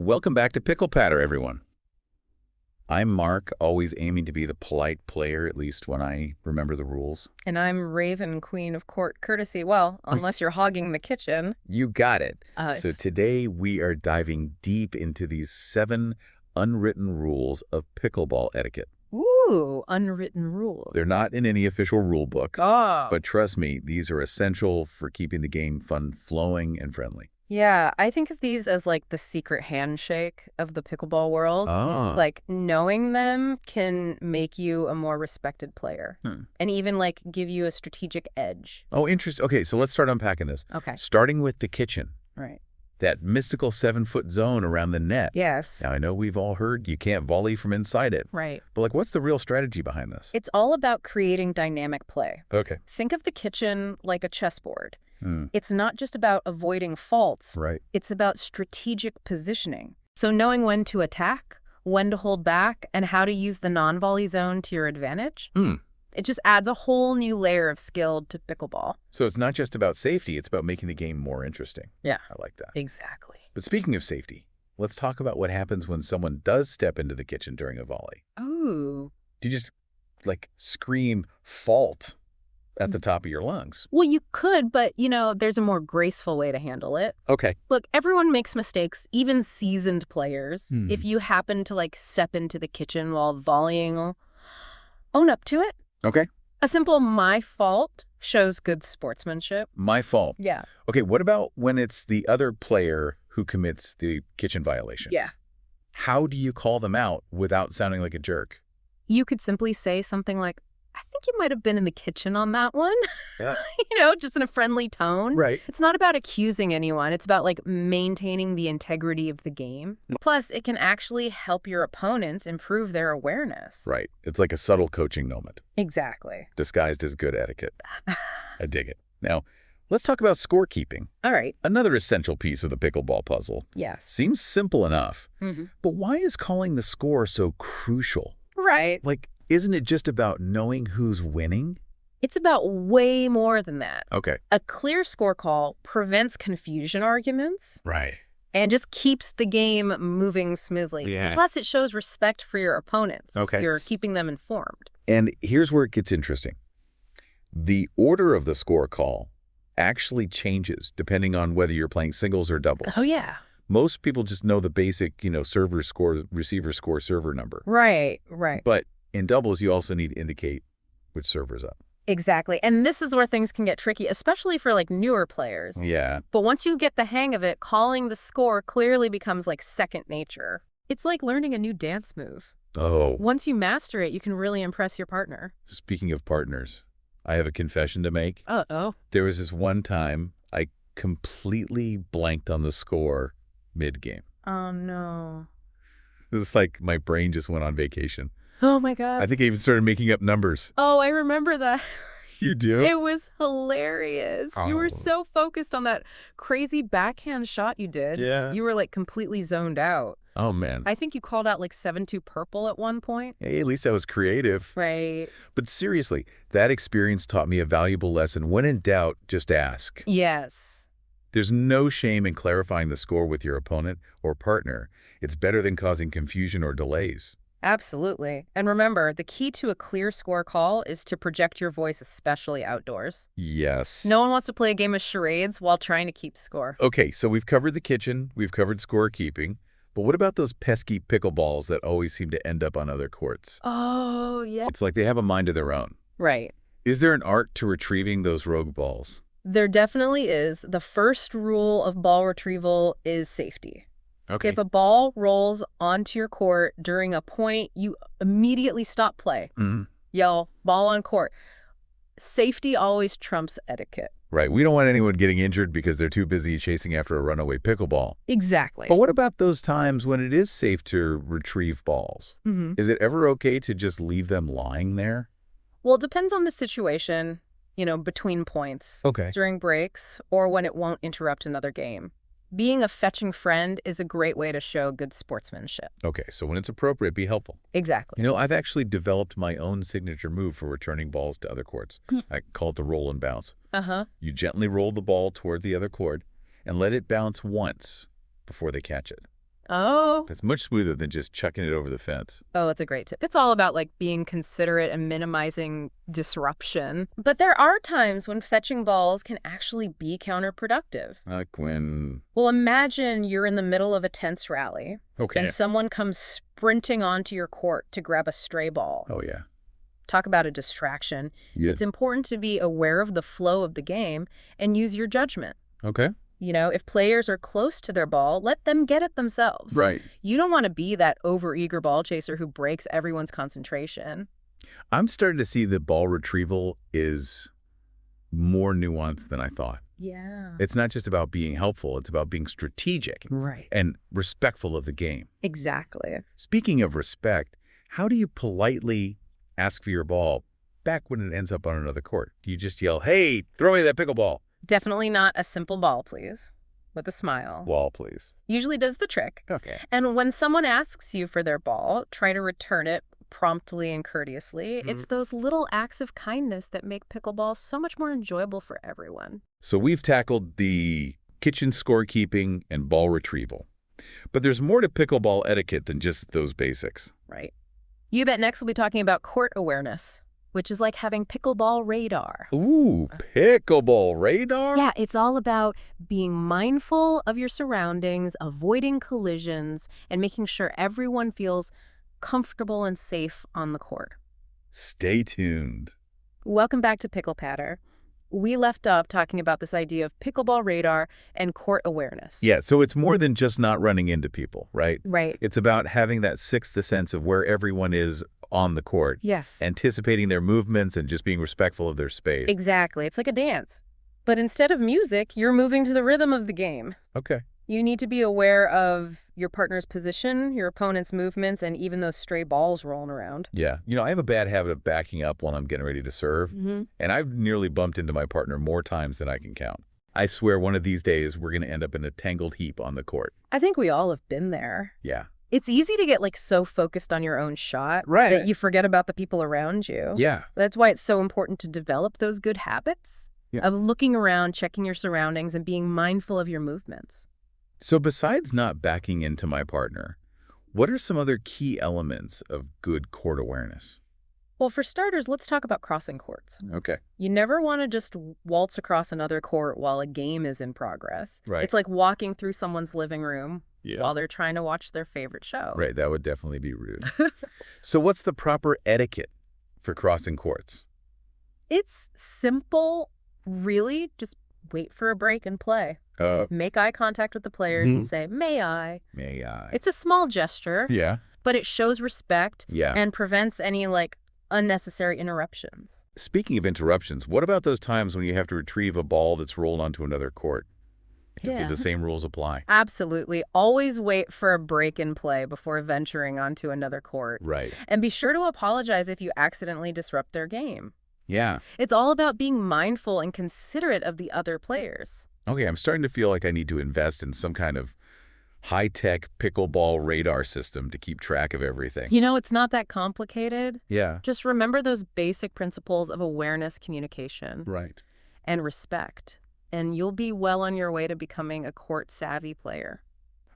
Welcome back to PicklePatter, everyone. I'm Mark, always aiming to be the polite player, at least when I remember the rules. And I'm Raven, Queen of Court Courtesy. Well, unless you're hogging the kitchen. You got it. So today we are diving deep into these 7 unwritten rules of pickleball etiquette. Ooh, unwritten rules. They're not in any official rule book, Oh. but trust me, these are essential for keeping the game fun, flowing, and friendly. Yeah, I think of these as like the secret handshake of the pickleball world. Ah. Like knowing them can make you a more respected player and even like give you a strategic edge. Oh, interesting. Okay, so let's start unpacking this. Okay. Starting with the kitchen. Right. That mystical 7-foot zone around the net. Yes. Now, I know we've all heard you can't volley from inside it. Right. But, like, what's the real strategy behind this? It's all about creating dynamic play. Okay. Think of the kitchen like a chessboard. It's not just about avoiding faults. Right. It's about strategic positioning. So knowing when to attack, when to hold back, and how to use the non-volley zone to your advantage. It just adds a whole new layer of skill to pickleball. So it's not just about safety, it's about making the game more interesting. Yeah. I like that. Exactly. But speaking of safety, let's talk about what happens when someone does step into the kitchen during a volley. Ooh. Do you just, like, scream fault at the top of your lungs? Well, you could, but, there's a more graceful way to handle it. Okay. Look, everyone makes mistakes, even seasoned players. If you happen to, step into the kitchen while volleying, own up to it. Okay. A simple "my fault" shows good sportsmanship. My fault. Yeah. Okay, what about when it's the other player who commits the kitchen violation? Yeah. How do you call them out without sounding like a jerk? You could simply say something like, "I think you might have been in the kitchen on that one." Yeah. Just in a friendly tone. Right. It's not about accusing anyone. It's about maintaining the integrity of the game. Plus, it can actually help your opponents improve their awareness. Right. It's like a subtle coaching moment, Exactly. disguised as good etiquette. I dig it. Now, let's talk about scorekeeping. All right. Another essential piece of the pickleball puzzle. Yes. Seems simple enough, but why is calling the score so crucial? Right. Like, isn't it just about knowing who's winning? It's about way more than that. Okay. A clear score call prevents confusion arguments. Right. And just keeps the game moving smoothly. Yeah. Plus, it shows respect for your opponents. Okay. You're keeping them informed. And here's where it gets interesting. The order of the score call actually changes depending on whether you're playing singles or doubles. Oh, yeah. Most people just know the basic, server score, receiver score, server number. Right, right. But in doubles, you also need to indicate which server's up. Exactly. And this is where things can get tricky, especially for newer players. Yeah. But once you get the hang of it, calling the score clearly becomes second nature. It's like learning a new dance move. Oh. Once you master it, you can really impress your partner. Speaking of partners, I have a confession to make. Uh-oh. There was this one time I completely blanked on the score mid-game. Oh, no. It's like my brain just went on vacation. Oh, my God. I think I even started making up numbers. Oh, I remember that. You do? It was hilarious. You were so focused on that crazy backhand shot you did. Yeah. You were completely zoned out. Oh, man. I think you called out 7-2 purple at one point. Hey, at least I was creative. Right. But seriously, that experience taught me a valuable lesson. When in doubt, just ask. Yes. There's no shame in clarifying the score with your opponent or partner. It's better than causing confusion or delays. Absolutely. And remember, the key to a clear score call is to project your voice, especially outdoors. Yes. No one wants to play a game of charades while trying to keep score. Okay, so we've covered the kitchen, we've covered scorekeeping, but what about those pesky pickleballs that always seem to end up on other courts? Oh, yeah. It's like they have a mind of their own. Right. Is there an art to retrieving those rogue balls? There definitely is. The first rule of ball retrieval is safety. Okay. If a ball rolls onto your court during a point, you immediately stop play. Yell, "Ball on court." Safety always trumps etiquette. Right. We don't want anyone getting injured because they're too busy chasing after a runaway pickleball. Exactly. But what about those times when it is safe to retrieve balls? Is it ever okay to just leave them lying there? Well, it depends on the situation, between points. Okay. During breaks, or when it won't interrupt another game. Being a fetching friend is a great way to show good sportsmanship. Okay, so when it's appropriate, be helpful. Exactly. I've actually developed my own signature move for returning balls to other courts. I call it the roll and bounce. You gently roll the ball toward the other court and let it bounce once before they catch it. Oh. That's much smoother than just chucking it over the fence. Oh, that's a great tip. It's all about like being considerate and minimizing disruption. But there are times when fetching balls can actually be counterproductive. Like when... Well, imagine you're in the middle of a tense rally. Okay. And someone comes sprinting onto your court to grab a stray ball. Oh, yeah. Talk about a distraction. Yeah. It's important to be aware of the flow of the game and use your judgment. Okay. You know, if players are close to their ball, let them get it themselves. Right. You don't want to be that overeager ball chaser who breaks everyone's concentration. I'm starting to see that ball retrieval is more nuanced than I thought. Yeah. It's not just about being helpful. It's about being strategic Right. and respectful of the game. Exactly. Speaking of respect, how do you politely ask for your ball back when it ends up on another court? Do you just yell, hey, throw me that pickleball? Definitely not a simple ball, please, with a smile. Ball, please. Usually does the trick. Okay. And when someone asks you for their ball, try to return it promptly and courteously. It's those little acts of kindness that make pickleball so much more enjoyable for everyone. So we've tackled the kitchen scorekeeping and ball retrieval. But there's more to pickleball etiquette than just those basics. Right. You bet next we'll be talking about court awareness, which is like having pickleball radar. Ooh, pickleball radar? Yeah, it's all about being mindful of your surroundings, avoiding collisions, and making sure everyone feels comfortable and safe on the court. Stay tuned. Welcome back to PicklePatter. We left off talking about this idea of pickleball radar and court awareness. Yeah, so it's more than just not running into people, right? Right. It's about having that sixth sense of where everyone is on the court. Yes. Anticipating their movements and just being respectful of their space. Exactly. It's like a dance. But instead of music, you're moving to the rhythm of the game. Okay. You need to be aware of your partner's position, your opponent's movements, and even those stray balls rolling around. Yeah. You know, I have a bad habit of backing up when I'm getting ready to serve. And I've nearly bumped into my partner more times than I can count. I swear one of these days we're going to end up in a tangled heap on the court. I think we all have been there. Yeah. It's easy to get like so focused on your own shot Right. that you forget about the people around you. Yeah. That's why it's so important to develop those good habits of looking around, checking your surroundings, and being mindful of your movements. So besides not backing into my partner, what are some other key elements of good court awareness? Well, for starters, let's talk about crossing courts. Okay. You never want to just waltz across another court while a game is in progress. Right. It's like walking through someone's living room while they're trying to watch their favorite show. Right, that would definitely be rude. So what's the proper etiquette for crossing courts? It's simple, really. Just wait for a break and play. Make eye contact with the players and say, may I? May I? It's a small gesture, but it shows respect and prevents any, like, unnecessary interruptions. Speaking of interruptions, what about those times when you have to retrieve a ball that's rolled onto another court? Do the same rules apply? Absolutely. Always wait for a break in play before venturing onto another court. Right. And be sure to apologize if you accidentally disrupt their game. Yeah. It's all about being mindful and considerate of the other players. Okay, I'm starting to feel like I need to invest in some kind of high-tech pickleball radar system to keep track of everything. You know, it's not that complicated. Yeah. Just remember those basic principles of awareness, communication, Right. and respect. And you'll be well on your way to becoming a court-savvy player.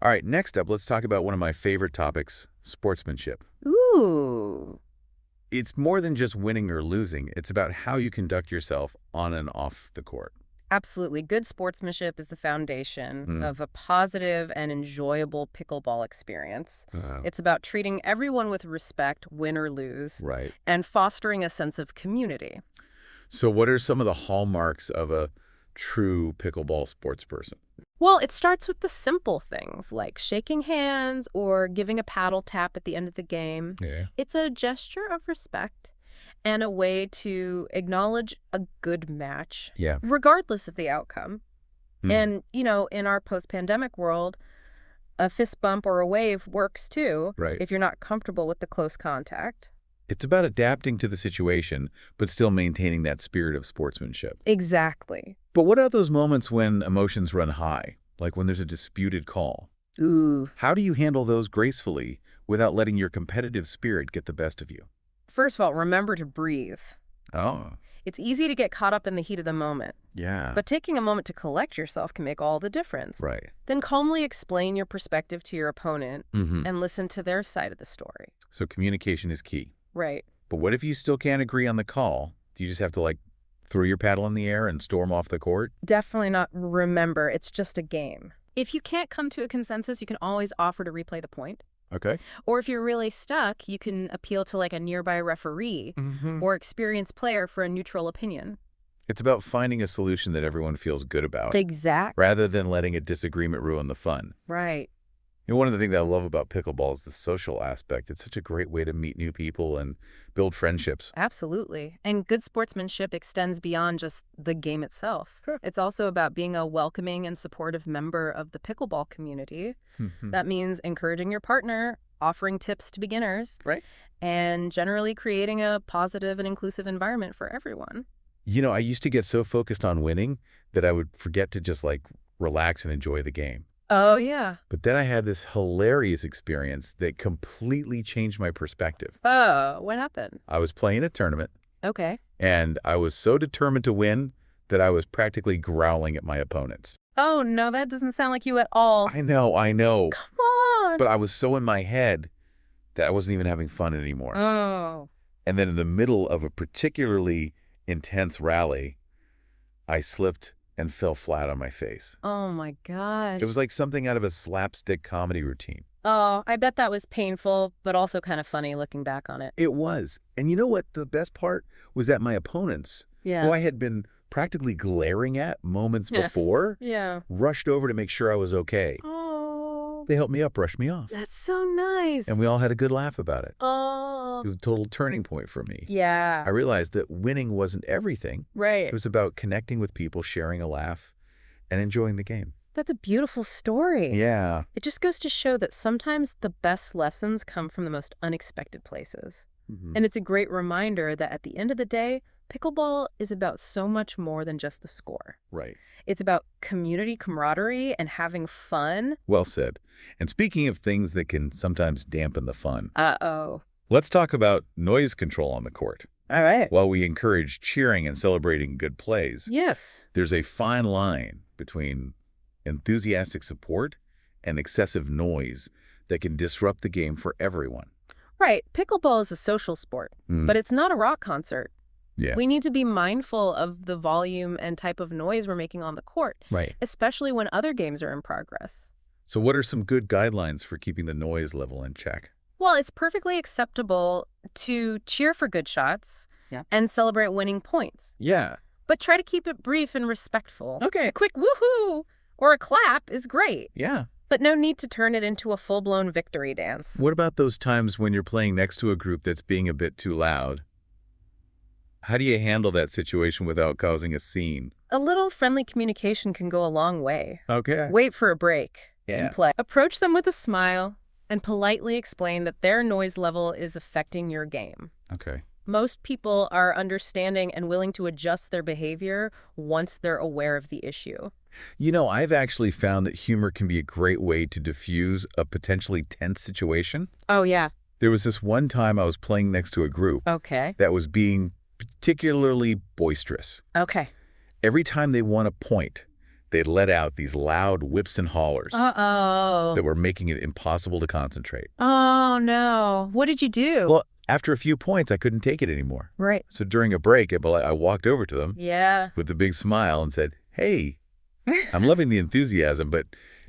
All right, next up, let's talk about one of my favorite topics, sportsmanship. Ooh. It's more than just winning or losing. It's about how you conduct yourself on and off the court. Absolutely. Good sportsmanship is the foundation of a positive and enjoyable pickleball experience. It's about treating everyone with respect, win or lose, Right. and fostering a sense of community. So what are some of the hallmarks of a true pickleball sports person? Well, it starts with the simple things like shaking hands or giving a paddle tap at the end of the game. Yeah. It's a gesture of respect and a way to acknowledge a good match, regardless of the outcome. And, you know, in our post-pandemic world, a fist bump or a wave works too, if you're not comfortable with the close contact. It's about adapting to the situation, but still maintaining that spirit of sportsmanship. Exactly. But what about those moments when emotions run high, like when there's a disputed call? Ooh. How do you handle those gracefully without letting your competitive spirit get the best of you? First of all, remember to breathe. Oh. It's easy to get caught up in the heat of the moment. Yeah. But taking a moment to collect yourself can make all the difference. Right. Then calmly explain your perspective to your opponent Mm-hmm. and listen to their side of the story. So communication is key. Right. But what if you still can't agree on the call? Do you just have to, like, throw your paddle in the air and storm off the court? Definitely not. Remember, it's just a game. If you can't come to a consensus, you can always offer to replay the point. Okay. Or if you're really stuck, you can appeal to like a nearby referee or experienced player for a neutral opinion. It's about finding a solution that everyone feels good about, Exactly. rather than letting a disagreement ruin the fun. Right. You know, one of the things I love about pickleball is the social aspect. It's such a great way to meet new people and build friendships. Absolutely. And good sportsmanship extends beyond just the game itself. Sure. It's also about being a welcoming and supportive member of the pickleball community. That means encouraging your partner, offering tips to beginners, Right. and generally creating a positive and inclusive environment for everyone. You know, I used to get so focused on winning that I would forget to just, like, relax and enjoy the game. Oh, yeah. But then I had this hilarious experience that completely changed my perspective. Oh, what happened? I was playing a tournament, Okay. and I was so determined to win that I was practically growling at my opponents. Oh, no, that doesn't sound like you at all. I know. Come on. But I was so in my head that I wasn't even having fun anymore. Oh. And then in the middle of a particularly intense rally, I slipped and fell flat on my face. Oh, my gosh. It was like something out of a slapstick comedy routine. Oh, I bet that was painful, but also kind of funny looking back on it. It was. And you know what? The best part was that my opponents, Yeah. who I had been practically glaring at moments before, Yeah. rushed over to make sure I was okay. Oh, They helped me up, brushed me off. that's so nice. And we all had a good laugh about it. Oh. It was a total turning point for me. Yeah. I realized that winning wasn't everything. Right. It was about connecting with people, sharing a laugh, and enjoying the game. That's a beautiful story. Yeah. It just goes to show that sometimes the best lessons come from the most unexpected places. And it's a great reminder that at the end of the day, pickleball is about so much more than just the score. Right. It's about community camaraderie and having fun. Well said. And speaking of things that can sometimes dampen the fun, Uh-oh. let's talk about noise control on the court. All right. While we encourage cheering and celebrating good plays, Yes. there's a fine line between enthusiastic support and excessive noise that can disrupt the game for everyone. Right. Pickleball is a social sport, but it's not a rock concert. Yeah. We need to be mindful of the volume and type of noise we're making on the court, Right. especially when other games are in progress. So what are some good guidelines for keeping the noise level in check? Well, it's perfectly acceptable to cheer for good shots and celebrate winning points, Yeah. but try to keep it brief and respectful. Okay. A quick woohoo or a clap is great, Yeah. but no need to turn it into a full-blown victory dance. What about those times when you're playing next to a group that's being a bit too loud? How do you handle that situation without causing a scene? A little friendly communication can go a long way. Okay. Wait for a break Yeah. and play. Approach them with a smile and politely explain that their noise level is affecting your game. Okay. Most people are understanding and willing to adjust their behavior once they're aware of the issue. You know, I've actually found that humor can be a great way to diffuse a potentially tense situation. Oh, yeah. There was this one time I was playing next to a group Okay. that was being particularly boisterous. Okay. Every time they won a point, they'd let out these loud whips and hollers Uh-oh. that were making it impossible to concentrate. Oh, no. What did you do? Well, after a few points, I couldn't take it anymore. Right. So during a break, I walked over to them Yeah. with a big smile and said, "Hey, I'm loving the enthusiasm, but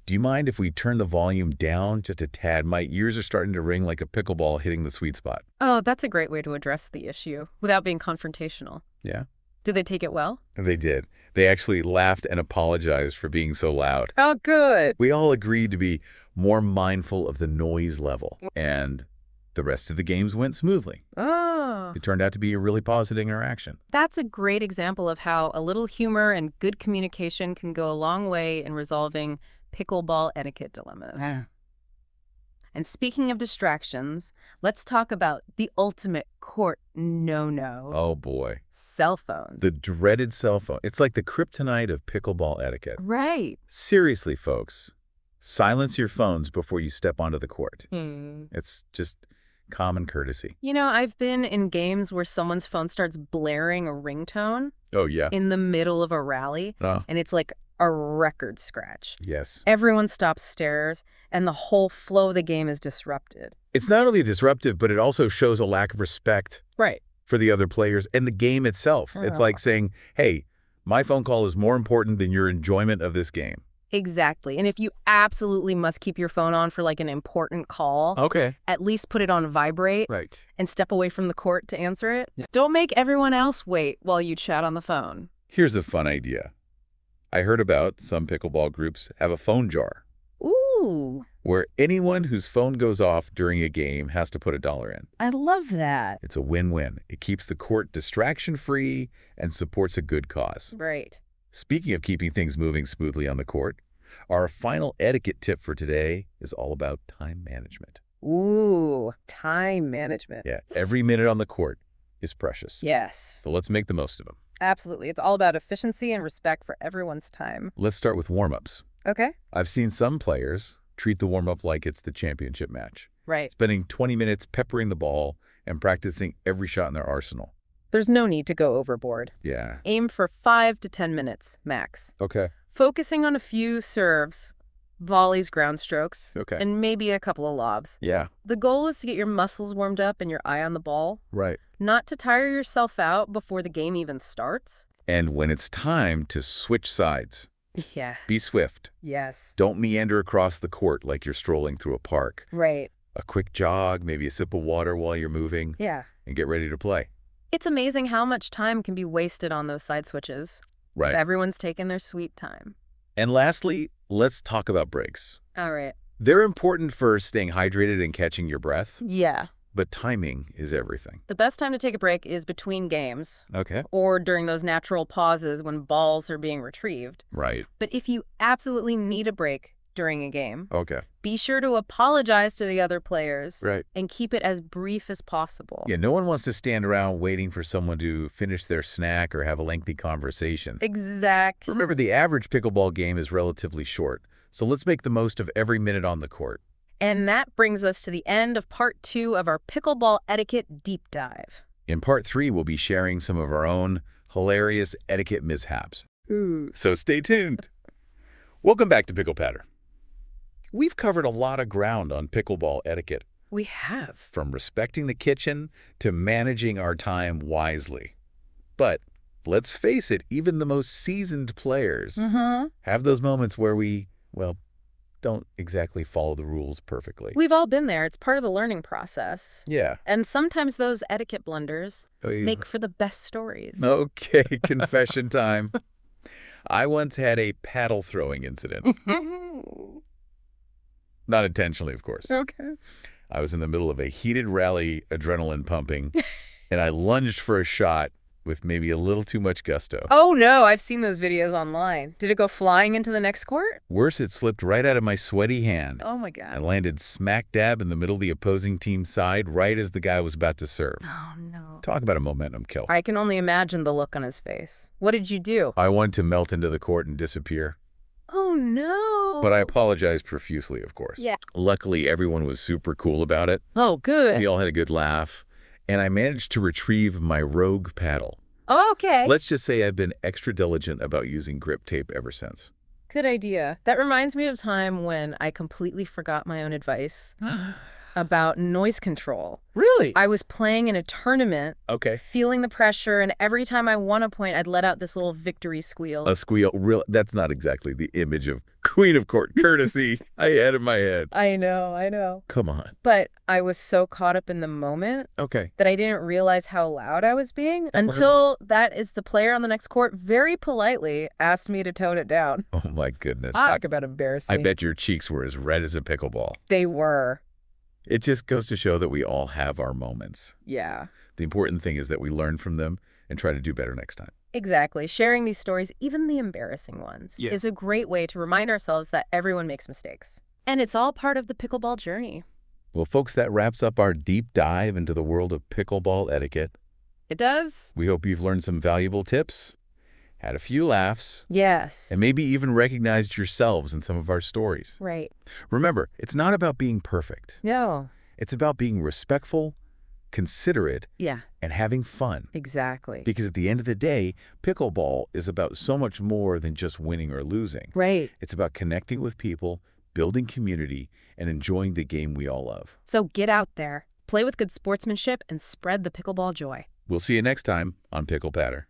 do you mind if we turn the volume down just a tad? My ears are starting to ring like a pickleball hitting the sweet spot." Oh, that's a great way to address the issue without being confrontational. Yeah. Did they take it well? And they did. They actually laughed and apologized for being so loud. Oh, good. We all agreed to be more mindful of the noise level, and the rest of the games went smoothly. Oh. It turned out to be a really positive interaction. That's a great example of how a little humor and good communication can go a long way in resolving pickleball etiquette dilemmas. And speaking of distractions, let's talk about the ultimate court no-no. Oh, boy. Cell phones. The dreaded cell phone. It's like the kryptonite of pickleball etiquette. Right. Seriously, folks, silence your phones before you step onto the court. Hmm. It's just Common courtesy. You know, I've been in games where someone's phone starts blaring a ringtone Oh, yeah. in the middle of a rally, and it's like a record scratch. Yes. Everyone stops stares, and the whole flow of the game is disrupted. It's not only disruptive, but it also shows a lack of respect Right. for the other players and the game itself. It's like saying, hey, my phone call is more important than your enjoyment of this game. Exactly. And if you absolutely must keep your phone on for like an important call, at least put it on vibrate and step away from the court to answer it. Yeah. Don't make everyone else wait while you chat on the phone. Here's a fun idea. I heard about some pickleball groups have a phone jar. Ooh. Where anyone whose phone goes off during a game has to put $1 in. I love that. It's a win-win. It keeps the court distraction-free and supports a good cause. Right. Speaking of keeping things moving smoothly on the court, our final etiquette tip for today is all about time management. Ooh, time management. Yeah, every minute on the court is precious. Yes. So let's make the most of them. Absolutely. It's all about efficiency and respect for everyone's time. Let's start with warm-ups. Okay. I've seen some players treat the warm-up like it's the championship match. Right. Spending 20 minutes peppering the ball and practicing every shot in their arsenal. There's no need to go overboard. Yeah. Aim for 5 to 10 minutes, max. Okay. Focusing on a few serves, volleys, ground strokes, and maybe a couple of lobs. Yeah. The goal is to get your muscles warmed up and your eye on the ball. Right. Not to tire yourself out before the game even starts. And when it's time to switch sides, yeah. Be swift. Yes. Don't meander across the court like you're strolling through a park. Right. A quick jog, maybe a sip of water while you're moving. Yeah. And get ready to play. It's amazing how much time can be wasted on those side switches. Right. If everyone's taking their sweet time. And lastly, let's talk about breaks. All right. They're important for staying hydrated and catching your breath. Yeah. But timing is everything. The best time to take a break is between games. Okay. Or during those natural pauses when balls are being retrieved. Right. But if you absolutely need a break during a game, be sure to apologize to the other players. Right. And keep it as brief as possible. Yeah, no one wants to stand around waiting for someone to finish their snack or have a lengthy conversation. Exactly. Remember, the average pickleball game is relatively short, so let's make the most of every minute on the court. And that brings us to the end of part 2 of our Pickleball Etiquette Deep Dive. In part 3, we'll be sharing some of our own hilarious etiquette mishaps. Ooh. So stay tuned. Welcome back to PicklePatter. We've covered a lot of ground on pickleball etiquette. We have. From respecting the kitchen to managing our time wisely. But let's face it, even the most seasoned players have those moments where we, well, don't exactly follow the rules perfectly. We've all been there. It's part of the learning process. Yeah. And sometimes those etiquette blunders make for the best stories. Okay, confession time. I once had a paddle throwing incident. Not intentionally, of course. Okay. I was in the middle of a heated rally, adrenaline pumping, and I lunged for a shot with maybe a little too much gusto. Oh, no. I've seen those videos online. Did it go flying into the next court? Worse, it slipped right out of my sweaty hand. Oh, my God. I landed smack dab in the middle of the opposing team's side right as the guy was about to serve. Oh, no. Talk about a momentum kill. I can only imagine the look on his face. What did you do? I wanted to melt into the court and disappear. Oh, no. But I apologized profusely, of course. Yeah. Luckily, everyone was super cool about it. Oh, good. We all had a good laugh. And I managed to retrieve my rogue paddle. Oh, okay. Let's just say I've been extra diligent about using grip tape ever since. Good idea. That reminds me of a time when I completely forgot my own advice about noise control. Really? I was playing in a tournament, feeling the pressure, and every time I won a point, I'd let out this little victory squeal. A squeal? Real? That's not exactly the image of Queen of Court courtesy I had in my head. I know. Come on. But I was so caught up in the moment that I didn't realize how loud I was being until the player on the next court very politely asked me to tone it down. Oh, my goodness. Talk about embarrassing. I bet your cheeks were as red as a pickleball. They were. It just goes to show that we all have our moments. Yeah. The important thing is that we learn from them and try to do better next time. Exactly. Sharing these stories, even the embarrassing ones, is a great way to remind ourselves that everyone makes mistakes. And it's all part of the pickleball journey. Well, folks, that wraps up our deep dive into the world of pickleball etiquette. It does. We hope you've learned some valuable tips, had a few laughs. Yes. And maybe even recognized yourselves in some of our stories. Right. Remember, it's not about being perfect. No. It's about being respectful, considerate, Yeah, and having fun. exactly. Because at the end of the day, pickleball is about so much more than just winning or losing. Right. It's about connecting with people, building community, and enjoying the game we all love. So get out there, play with good sportsmanship, and spread the pickleball joy. We'll see you next time on PicklePatter.